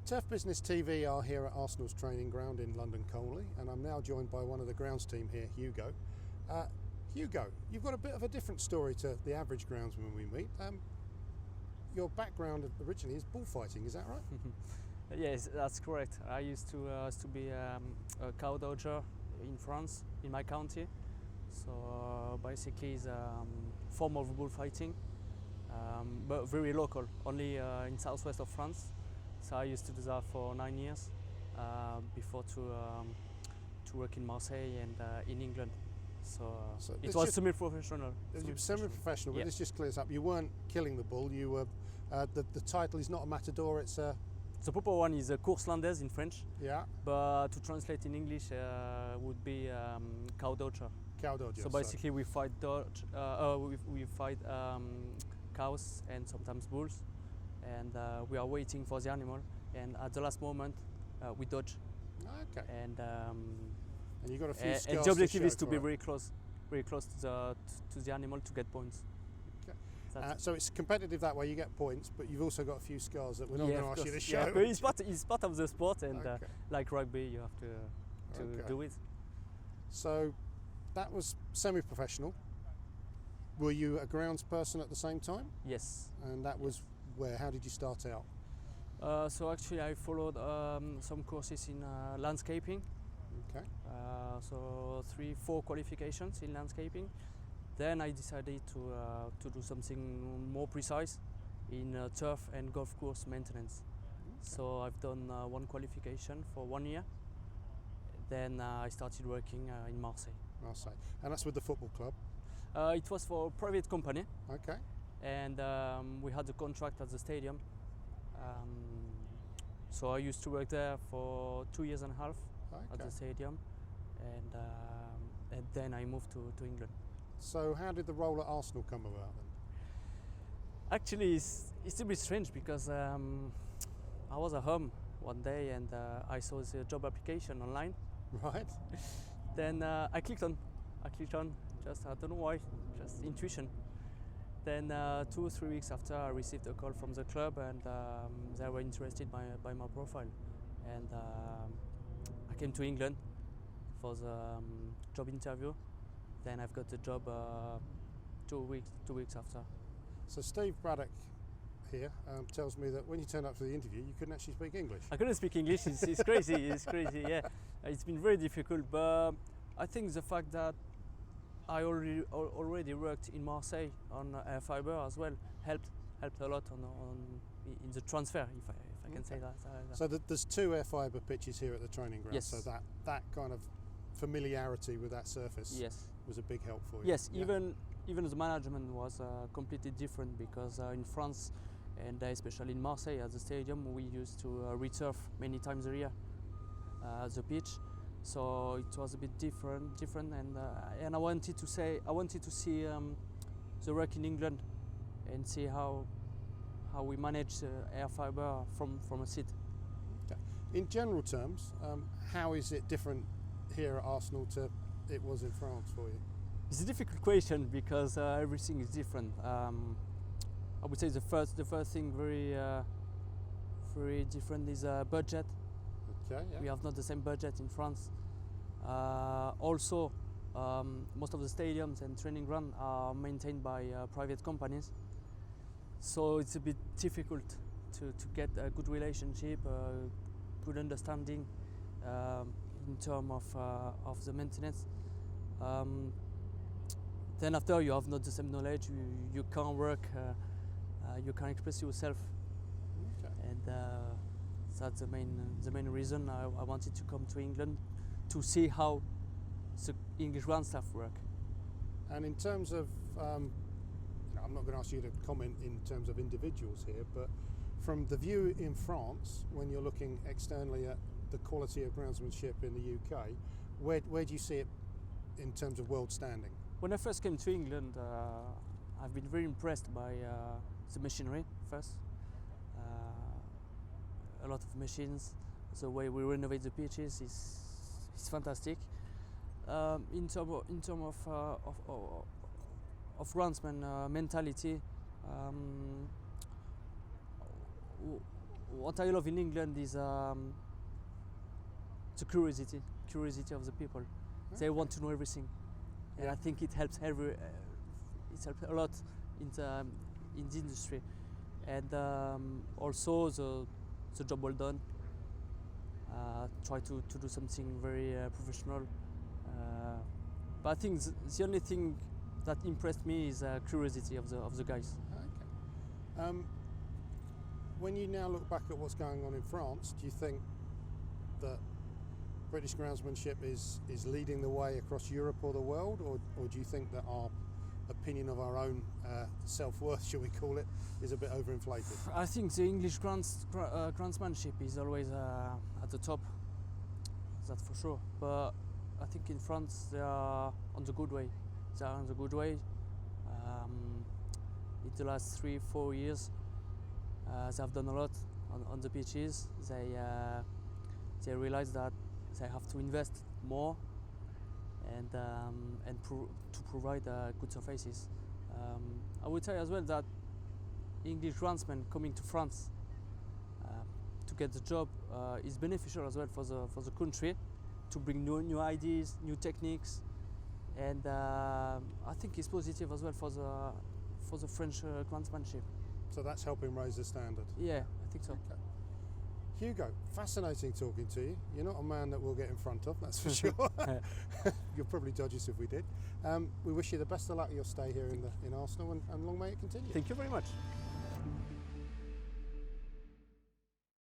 Turf Business TV are here at Arsenal's training ground in London Colney, and I'm now joined by one of the grounds team here, Hugo. Hugo, you've got a bit of a different story to the average groundsman we meet. Your background originally is bullfighting, is that right? Yes, that's correct. I used to be a cow dodger in France, in my county. So basically it's a form of bullfighting, but very local, only in southwest of France. So I used to do that for 9 years before to work in Marseille and in England. So it was semi-professional. Semi-professional, but yeah. This just clears up. You weren't killing the bull. You were. The title is not a matador. It's a. The proper one is a course landaise in French. Yeah. But to translate in English would be cow dodger. Cow dodger. So basically we fight we fight cows and sometimes bulls, and we are waiting for the animal, and at the last moment we dodge. Okay. And you got a few scars. And the objective is to be very close to the animal to get points. Okay. So it's competitive that way. You get points, but you've also got a few scars that we're not going to ask you to show. Yeah, but it's part of the sport, and okay. Like rugby, you have to do it. So that was semi-professional. Were you a grounds person at the same time? Yes. And that was where? How did you start out? So actually, I followed some courses in landscaping. Okay. So 3-4 qualifications in landscaping. Then I decided to do something more precise in turf and golf course maintenance. Okay. So I've done one qualification for 1 year. Then I started working in Marseille. Marseille. And that's with the football club? It was for a private company. Okay. And we had a contract at the stadium. So I used to work there for 2.5 years at the stadium. And then I moved to England. So how did the role at Arsenal come about then? Actually, it's a bit strange because I was at home one day and I saw the job application online. Right. Then I clicked on, just I don't know why, just intuition. Then 2 or 3 weeks after, I received a call from the club, and they were interested by my profile. And I came to England for the job interview. Then I've got the job 2 weeks after. So Steve Braddock here tells me that when you turned up for the interview, you couldn't actually speak English. I couldn't speak English. It's crazy. It's crazy. Yeah, it's been very difficult. But I think the fact that I already worked in Marseille on air fiber as well helped a lot in the transfer, if I can say that. So there's 2 air fiber pitches here at the training ground. Yes. So that kind of familiarity with that surface was a big help for you. Yes, yeah. Even the management was completely different because in France, and especially in Marseille at the stadium, we used to returf many times a year the pitch. So it was a bit different, and I wanted to see the work in England and see how we manage air fiber from a seat. Okay. In general terms, how is it different here at Arsenal to it was in France for you? It's a difficult question because everything is different. I would say the first thing very different is budget. Okay, yeah. We have not the same budget in France. Also, most of the stadiums and training grounds are maintained by private companies. So it's a bit difficult to get a good relationship, good understanding in terms of the maintenance. Then after you have not the same knowledge, you can't work, you can't express yourself. Okay. And that's the main reason I wanted to come to England to see how the English ground staff work. And in terms of, I'm not going to ask you to comment in terms of individuals here, but from the view in France, when you're looking externally at the quality of groundsmanship in the UK, where do you see it in terms of world standing? When I first came to England, I've been very impressed by the machinery first. A lot of machines, the way we renovate the pitches is fantastic. In terms of groundsman mentality, what I love in England is the curiosity of the people. They want to know everything, and I think it helps it helps a lot in the industry, and also the job well done. Try to do something very professional. But I think the only thing that impressed me is curiosity of the guys. Okay. When you now look back at what's going on in France, do you think that British groundsmanship is leading the way across Europe or the world, or do you think that our opinion of our own self-worth, shall we call it, is a bit overinflated? I think the English groundsmanship is always at the top, that's for sure. But I think in France they are on the good way. They are on the good way. In the last 3-4 years, they have done a lot on the beaches. They realize that they have to invest more and to provide good surfaces. I would say as well that English groundsmen coming to France to get the job is beneficial as well for the country, to bring new ideas, new techniques, and I think it's positive as well for the French groundsmanship. So that's helping raise the standard? Yeah, I think so. Okay. Hugo, fascinating talking to you. You're not a man that we'll get in front of, that's for sure. You'll probably judge us if we did. We wish you the best of luck with your stay here in Arsenal, and long may it continue. Thank you very much.